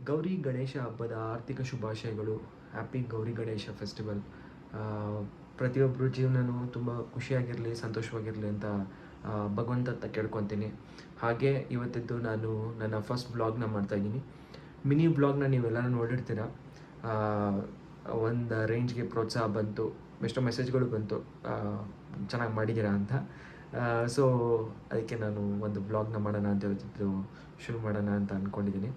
ಗೌರಿ ಗಣೇಶ ಹಬ್ಬದ ಆರ್ಥಿಕ ಶುಭಾಶಯಗಳು. Happy Gauri Ganesha festival. ಪ್ರತಿಯೊಬ್ಬರ ಜೀವನವೂ ತುಂಬ ಖುಷಿಯಾಗಿರಲಿ, ಸಂತೋಷವಾಗಿರಲಿ ಅಂತ ಭಗವಂತ ಹತ್ರ ಕೇಳ್ಕೊತೀನಿ. ಹಾಗೆ ಇವತ್ತಿದ್ದು ನಾನು ನನ್ನ ಫಸ್ಟ್ ಬ್ಲಾಗ್ನ ಮಾಡ್ತಾಯಿದ್ದೀನಿ. ಮಿನಿ ಬ್ಲಾಗ್ನ ನೀವೆಲ್ಲರೂ ನೋಡಿರ್ತೀರ. ಒಂದು ರೇಂಜ್ಗೆ ಪ್ರೋತ್ಸಾಹ ಬಂತು, ಎಷ್ಟೋ ಮೆಸೇಜ್ಗಳು ಬಂತು ಚೆನ್ನಾಗಿ ಮಾಡಿದ್ದೀರಾ ಅಂತ. ಸೊ ಅದಕ್ಕೆ ನಾನು ಒಂದು ಬ್ಲಾಗ್ನ ಮಾಡೋಣ ಅಂತ ಹೇಳ್ತಿದ್ದು ಶುರು ಮಾಡೋಣ ಅಂತ ಅಂದ್ಕೊಂಡಿದ್ದೀನಿ.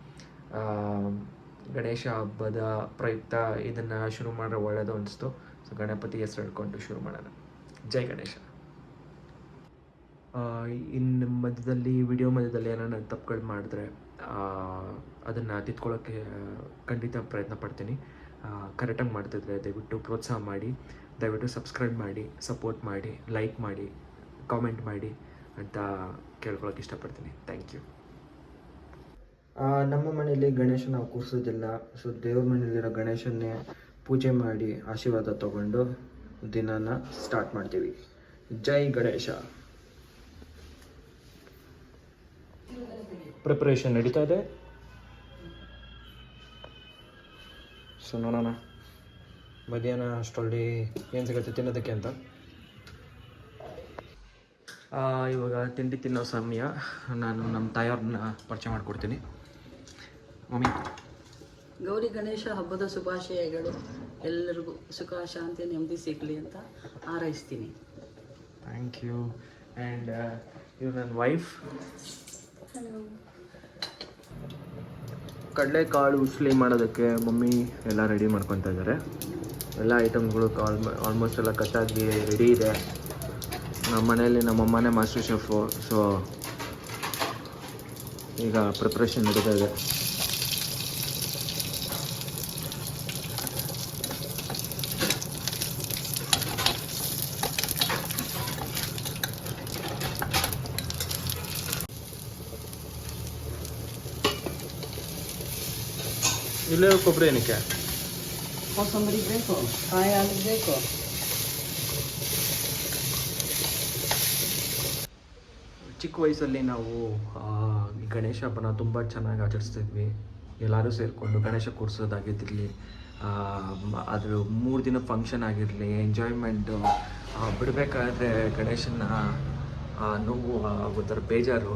ಗಣೇಶ ಹಬ್ಬದ ಪ್ರಯುಕ್ತ ಇದನ್ನು ಶುರು ಮಾಡಿದ್ರೆ ಒಳ್ಳೆಯದು ಅನಿಸ್ತು. ಸೊ ಗಣಪತಿ ಹೆಸರು ಹೇಳ್ಕೊಂಡು ಶುರು ಮಾಡೋಣ. ಜೈ ಗಣೇಶ. ಇನ್ನು ವಿಡಿಯೋ ಮಧ್ಯದಲ್ಲಿ ಏನಾರ ತಪ್ಪುಗಳು ಮಾಡಿದ್ರೆ ಅದನ್ನು ತಿದ್ಕೊಳ್ಳೋಕ್ಕೆ ಖಂಡಿತ ಪ್ರಯತ್ನ ಪಡ್ತೀನಿ. ಕರೆಕ್ಟಾಗಿ ಮಾಡ್ತಿದ್ರೆ ದಯವಿಟ್ಟು ಪ್ರೋತ್ಸಾಹ ಮಾಡಿ, ದಯವಿಟ್ಟು ಸಬ್ಸ್ಕ್ರೈಬ್ ಮಾಡಿ, ಸಪೋರ್ಟ್ ಮಾಡಿ, ಲೈಕ್ ಮಾಡಿ, ಕಾಮೆಂಟ್ ಮಾಡಿ ಅಂತ ಕೇಳ್ಕೊಳಕ್ಕೆ ಇಷ್ಟಪಡ್ತೀನಿ. Thank you. ನಮ್ಮ ಮನೆಯಲ್ಲಿ ಗಣೇಶ ನಾವು ಕೂರಿಸೋದಿಲ್ಲ. ಸೊ ದೇವ್ರ ಮನೆಯಲ್ಲಿರೋ ಗಣೇಶನ್ನೇ ಪೂಜೆ ಮಾಡಿ ಆಶೀರ್ವಾದ ತಗೊಂಡು ದಿನನ ಸ್ಟಾರ್ಟ್ ಮಾಡ್ತೀವಿ. ಜೈ ಗಣೇಶ. ಪ್ರಿಪ್ರೇಷನ್ ನಡೀತಾ ಇದೆ. ಸೊ ನೋಡೋಣ ಮಧ್ಯಾಹ್ನ ಅಷ್ಟರಲ್ಲಿ ಏನು ಸಿಗುತ್ತೆ ತಿನ್ನೋದಕ್ಕೆ ಅಂತ. ಇವಾಗ ತಿಂಡಿ ತಿನ್ನೋ ಸಮಯ. ನಾನು ನಮ್ಮ ತಾಯಿಯವ್ರನ್ನ ಪರಿಚಯ ಮಾಡಿಕೊಡ್ತೀನಿ. ಮಮ್ಮಿ, ಗೌರಿ ಗಣೇಶ ಹಬ್ಬದ ಶುಭಾಶಯಗಳು. ಎಲ್ಲರಿಗೂ ಸುಖ, ಶಾಂತಿ, ನೆಮ್ಮದಿ ಸಿಗಲಿ ಅಂತ ಹಾರೈಸ್ತೀನಿ. Thank you. ಆ್ಯಂಡ್ ಇವ್ರು ನನ್ನ ವೈಫ್. ಕಡಲೆಕಾಳು ಉಸ್ಲಿ ಮಾಡೋದಕ್ಕೆ ಮಮ್ಮಿ ಎಲ್ಲ ರೆಡಿ ಮಾಡ್ಕೊತಾ ಇದ್ದಾರೆ. ಎಲ್ಲ ಐಟಮ್ಗಳು ಆಲ್ಮೋಸ್ಟ್ ಎಲ್ಲ ಕಟ್ಟಾಗಿ ರೆಡಿ ಇದೆ. ನಮ್ಮ ಮನೆಯಲ್ಲಿ ನಮ್ಮಮ್ಮನೇ ಮಾಸ್ಟರ್ ಶೆಫು. ಸೊ ಈಗ ಪ್ರಿಪ್ರೇಷನ್ ನಡೀತಾ ಇದೆ. ಇಲ್ಲೇ ಕೊಬ್ಬರಿ ಏನಕ್ಕೆ? ಕೋಸಂಬರಿ ಬೇಕು, ಕಾಯಿ ಹಾಲು ಬೇಕು. ಚಿಕ್ಕ ವಯಸ್ಸಲ್ಲಿ ನಾವು ಗಣೇಶ ಹಬ್ಬನ ತುಂಬ ಚೆನ್ನಾಗಿ ಆಚರಿಸ್ತಿದ್ವಿ. ಎಲ್ಲರೂ ಸೇರಿಕೊಂಡು ಗಣೇಶ ಕೂರಿಸೋದಾಗಿದ್ದಿರಲಿ, ಅದು 3 ದಿನ ಫಂಕ್ಷನ್ ಆಗಿರಲಿ, ಎಂಜಾಯ್ಮೆಂಟು. ಬಿಡಬೇಕಾದ್ರೆ ಗಣೇಶನ ನೋವು, ಒಂಥರ ಬೇಜಾರು.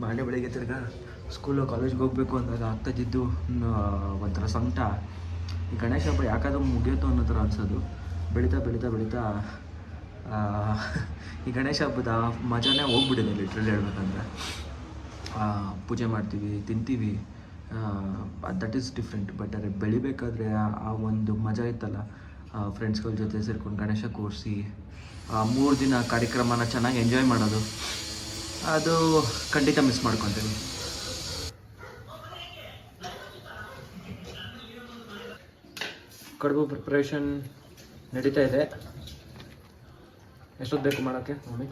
ಮಾಡೇ ಬೆಳಿಗ್ಗೆ ತಿರ್ಗಾ ಸ್ಕೂಲು ಕಾಲೇಜ್ಗೆ ಹೋಗಬೇಕು ಅಂದಾಗ ಆಗ್ತಾಯಿದ್ದು ಒಂಥರ ಸಂಕಟ. ಈ ಗಣೇಶ ಹಬ್ಬ ಯಾಕಾದ್ರೂ ಮುಗಿಯಿತು ಅನ್ನೋ ಥರ ಅನ್ಸೋದು. ಬೆಳೀತಾ ಬೆಳೀತಾ ಬೆಳೀತಾ ಈ ಗಣೇಶ ಹಬ್ಬದ ಮಜಾನೇ ಹೋಗ್ಬಿಟ್ಟಿದೆ ಲಿಟ್ರಲಿ ಹೇಳ್ಬೇಕಂದ್ರೆ. ಪೂಜೆ ಮಾಡ್ತೀವಿ, ತಿಂತೀವಿ, ದಟ್ ಈಸ್ ಡಿಫ್ರೆಂಟ್. ಬಟ್ ಅದೇ ಬೆಳಿಬೇಕಾದ್ರೆ ಆ ಒಂದು ಮಜಾ ಇತ್ತಲ್ಲ, ಫ್ರೆಂಡ್ಸ್ಗಳ ಜೊತೆ ಸೇರ್ಕೊಂಡು ಗಣೇಶ ಕೂರಿಸಿ 3 ದಿನ ಕಾರ್ಯಕ್ರಮನ ಚೆನ್ನಾಗಿ ಎಂಜಾಯ್ ಮಾಡೋದು, ಅದು ಖಂಡಿತ ಮಿಸ್ ಮಾಡ್ಕೊತೀನಿ. ಕಡುಬು ಪ್ರಿಪ್ರೇಷನ್ ನಡೀತಾ ಇದೆ. ಎಷ್ಟೊತ್ತು ಬೇಕು ಮಾಡೋಕ್ಕೆ ಮಮ್ಮಿ?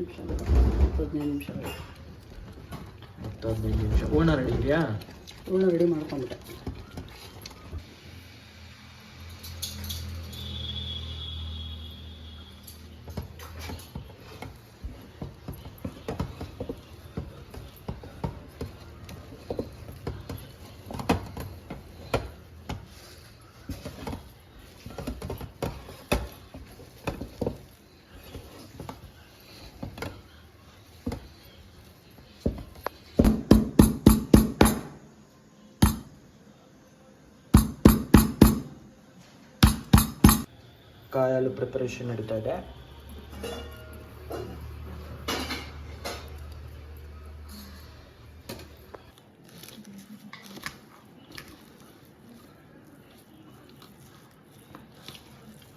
10-15 ನಿಮಿಷ. ಹೂರ್ಣ ರೆಡಿ ಇದೆಯಾ? ಹೂರ್ಣ ರೆಡಿ ಮಾಡ್ಕೊಂಬಿಟ್ಟೆ. ಕಾಯಿ ಹಾಲು ಪ್ರಿಪರೇಷನ್ ನಡೀತಾ ಇದೆ.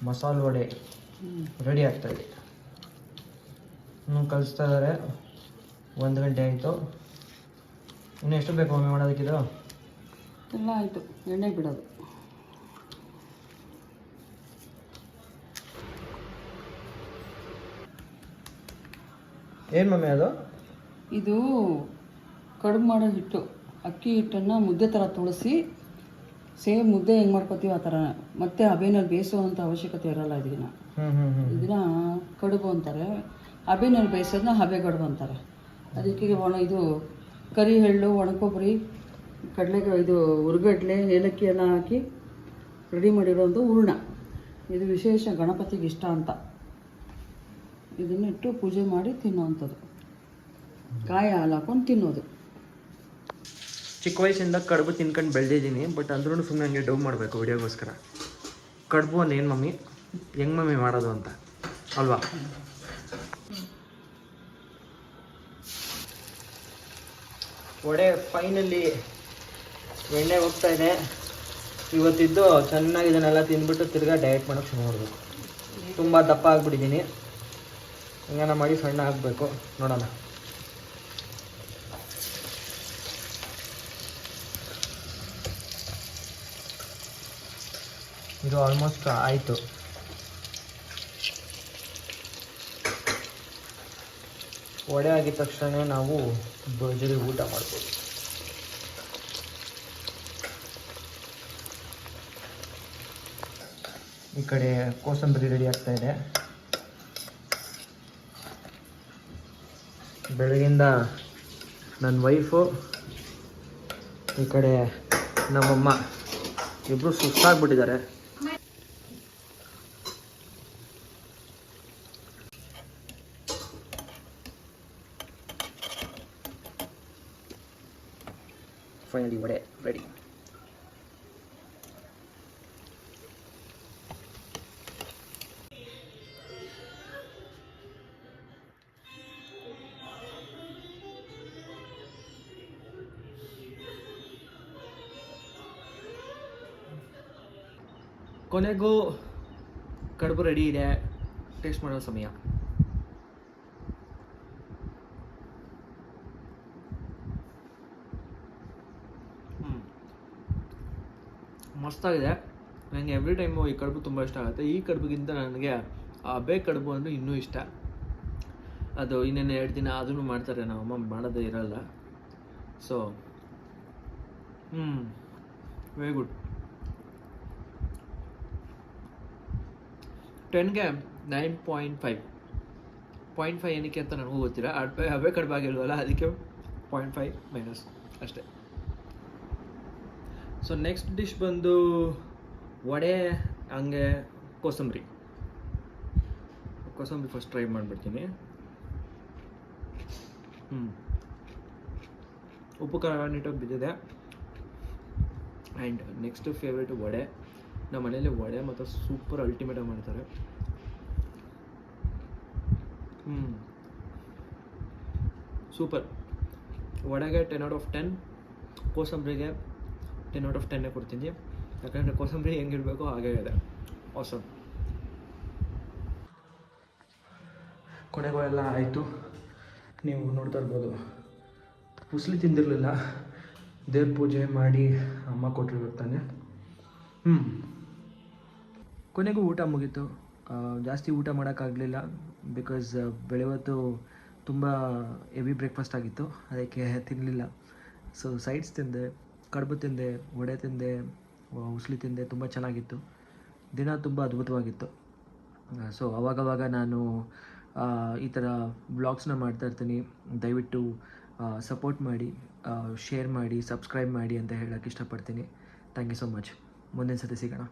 ಮಸಾಲೆ ವಡೆ ರೆಡಿ ಆಗ್ತಾಯಿದೆ. ಇನ್ನೂ ಕಲಿಸ್ತಾ ಇದ್ದಾರೆ. 1 ಗಂಟೆ ಆಯಿತು. ಇನ್ನು ಎಷ್ಟು ಬೇಕು ಮಮ್ಮಿ ಮಾಡೋದಕ್ಕಿದು? ಎಲ್ಲ ಆಯಿತು, ಎಣ್ಣೆ ಬಿಡೋದು. ಏನು ಮಮ್ಮಿ ಅದು? ಇದು ಕಡುಬು ಮಾಡೋ ಹಿಟ್ಟು. ಅಕ್ಕಿ ಹಿಟ್ಟನ್ನು ಮುದ್ದೆ ಥರ ತುಳಸಿ, ಸೇಮ್ ಮುದ್ದೆ ಹೆಂಗೆ ಮಾಡ್ಕೊತೀವಿ ಆ ಥರ. ಮತ್ತೆ ಹಬೆನಲ್ಲಿ ಬೇಯಿಸುವಂಥ ಅವಶ್ಯಕತೆ ಇರೋಲ್ಲ ಇದನ್ನ. ಇದನ್ನ ಕಡುಬು ಅಂತಾರೆ. ಹಬೆನಲ್ಲಿ ಬೇಯಿಸೋದನ್ನ ಹಬೆ ಕಡುಬು ಅಂತಾರೆ. ಅದಕ್ಕೆ ಇದು ಕರಿ ಎಳ್ಳು ಒಣಕೊಬ್ಬರಿ ಕಡಲೆಕಾಯಿ ಇದು ಹುರ್ಗಡ್ಲೆ ಏಲಕ್ಕಿ ಎಲ್ಲ ಹಾಕಿ ರೆಡಿ ಮಾಡಿರೋದು ಹೂರ್ಣ. ಇದು ವಿಶೇಷ ಗಣಪತಿಗೆ ಇಷ್ಟ ಅಂತ ಇದನ್ನಿಟ್ಟು ಪೂಜೆ ಮಾಡಿ ತಿನ್ನೋವಂಥದ್ದು. ಕಾಯಿ ಹಾಲು ಹಾಕೊಂಡು ತಿನ್ನೋದು. ಚಿಕ್ಕ ವಯಸ್ಸಿಂದ ಕಡುಬು ತಿನ್ಕೊಂಡು ಬೆಳೆದಿದ್ದೀನಿ, ಬಟ್ ಅಂದ್ರೂ ಸುಮ್ಮನೆ ಹಂಗೆ ಡೌ ಮಾಡಬೇಕು ವಿಡಿಯೋಗೋಸ್ಕರ. ಕಡುಬು ಅಂದ್ರೆ ಏನು ಮಮ್ಮಿ, ಹೆಂಗೆ ಮಮ್ಮಿ ಮಾಡೋದು ಅಂತ ಅಲ್ವಾ? ವಡೆ ಫೈನಲಿ ಎಣ್ಣೆ ಹೋಗ್ತಾ ಇದೆ. ಇವತ್ತಿದ್ದು ಚೆನ್ನಾಗಿ ಇದನ್ನೆಲ್ಲ ತಿಂದ್ಬಿಟ್ಟು ತಿರ್ಗಾ ಡಯಟ್ ಮಾಡೋಕ್ಕೆ ಶುರು ಮಾಡಬೇಕು. ತುಂಬ ದಪ್ಪ ಆಗಿಬಿಟ್ಟಿದ್ದೀನಿ, ಹಿಂಗನ ಮಾಡಿ ಸಣ್ಣ ಆಗಬೇಕು, ನೋಡೋಣ. ಇದು ಆಲ್ಮೋಸ್ಟ್ ಆಯಿತು. ವಡೆ ಆಗಿದ ತಕ್ಷಣ ನಾವು ಭರ್ಜರಿ ಊಟ ಮಾಡ್ಬೋದು. ಈ ಕಡೆ ಕೋಸಂಬರಿ ರೆಡಿ ಆಗ್ತಾ ಇದೆ. ಬೆಳಗಿಂದ ನನ್ನ ವೈಫು, ಈ ಕಡೆ ನಮ್ಮಮ್ಮ ಇಬ್ಬರು ಸುಸ್ತಾಗ್ಬಿಟ್ಟಿದ್ದಾರೆ. Finally vada ready. ಕೊನೆಗೂ ಕಡುಬು ರೆಡಿ ಇದೆ, ಟೇಸ್ಟ್ ಮಾಡೋ ಸಮಯ. ಮಸ್ತಾಗಿದೆ. ನನಗೆ ಎವ್ರಿ ಟೈಮು ಈ ಕಡುಬು ತುಂಬ ಇಷ್ಟ ಆಗುತ್ತೆ. ಈ ಕಡುಬಿಗಿಂತ ನನಗೆ ಹಬೆ ಕಡುಬು ಅಂದರೆ ಇನ್ನೂ ಇಷ್ಟ. ಅದು ಇನ್ನೇನು 2 ದಿನ ಅದನ್ನು ಮಾಡ್ತಾರೆ, ನಾವು ಅಮ್ಮ ಮಾಡೋದೇ ಇರಲ್ಲ. So very good. 10ಗೆ 9.5. 0.5 ಏನಕ್ಕೆ ಅಂತ ನನಗೂ ಗೊತ್ತಿಲ್ಲ. ಹಬೆ ಕಡುಬು ಆಗಿಲ್ವಲ್ಲ, ಅದಕ್ಕೆ 0.5 ಮೈನಸ್ ಅಷ್ಟೇ. ಸೊ ನೆಕ್ಸ್ಟ್ ಡಿಶ್ ಬಂದು ವಡೆ, ಹಂಗೆ ಕೋಸಂಬರಿ ಫಸ್ಟ್ ಟ್ರೈ ಮಾಡಿಬಿಡ್ತೀನಿ. ಉಪ್ಪು ಖಾರ ನೀಟಾಗಿ ಬಿದ್ದಿದೆ. And next favourite vada. ನಮ್ಮ ಮನೇಲಿ ವಡೆ ಮತ್ತು ಸೂಪರ್ ಅಲ್ಟಿಮೇಟಾಗಿ ಮಾಡ್ತಾರೆ. ಸೂಪರ್. ವಡೆಗೆ 10/10, ಕೋಸಂಬರಿಗೆ 10/10 ಕೊಡ್ತೀನಿ. ಯಾಕಂದರೆ ಕೋಸಂಬರಿ ಹೆಂಗಿರಬೇಕು ಹಾಗೇ ಇದೆ. ಆಸಮ್. ಕೊನೆಗಳೆಲ್ಲ ಆಯಿತು. ನೀವು ನೋಡ್ತಾ ಇರ್ಬೋದು, ಉಸ್ಲಿ ತಿಂದಿರಲಿಲ್ಲ. ದೇವ್ರ ಪೂಜೆ ಮಾಡಿ ಅಮ್ಮ ಕೊಟ್ಟಿರ್ಬೇಕು ತಾನೆ. ಕೊನೆಗೂ ಊಟ ಮುಗೀತು. ಜಾಸ್ತಿ ಊಟ ಮಾಡೋಕ್ಕಾಗಲಿಲ್ಲ, ಬಿಕಾಸ್ ಬೆಳವತ್ತು ತುಂಬ ಹೆವಿ ಬ್ರೇಕ್ಫಾಸ್ಟ್ ಆಗಿತ್ತು, ಅದಕ್ಕೆ ತಿನ್ನಲಿಲ್ಲ. ಸೊ ಸೈಡ್ಸ್ ತಿಂದೆ, ಕಡುಬು ತಿಂದೆ, ವಡೆ ತಿಂದೆ, ಉಸ್ಲಿ ತಿಂದೆ. ತುಂಬ ಚೆನ್ನಾಗಿತ್ತು. ದಿನ ತುಂಬ ಅದ್ಭುತವಾಗಿತ್ತು. ಸೊ ಅವಾಗವಾಗ ನಾನು ಈ ಥರ ವ್ಲಾಗ್ಸ್ನ ಮಾಡ್ತಾಯಿರ್ತೀನಿ. ದಯವಿಟ್ಟು ಸಪೋರ್ಟ್ ಮಾಡಿ, ಶೇರ್ ಮಾಡಿ, ಸಬ್ಸ್ಕ್ರೈಬ್ ಮಾಡಿ ಅಂತ ಹೇಳೋಕ್ಕೆ ಇಷ್ಟಪಡ್ತೀನಿ. Thank you so much. ಮುಂದಿನ ಸತಿ ಸಿಗೋಣ.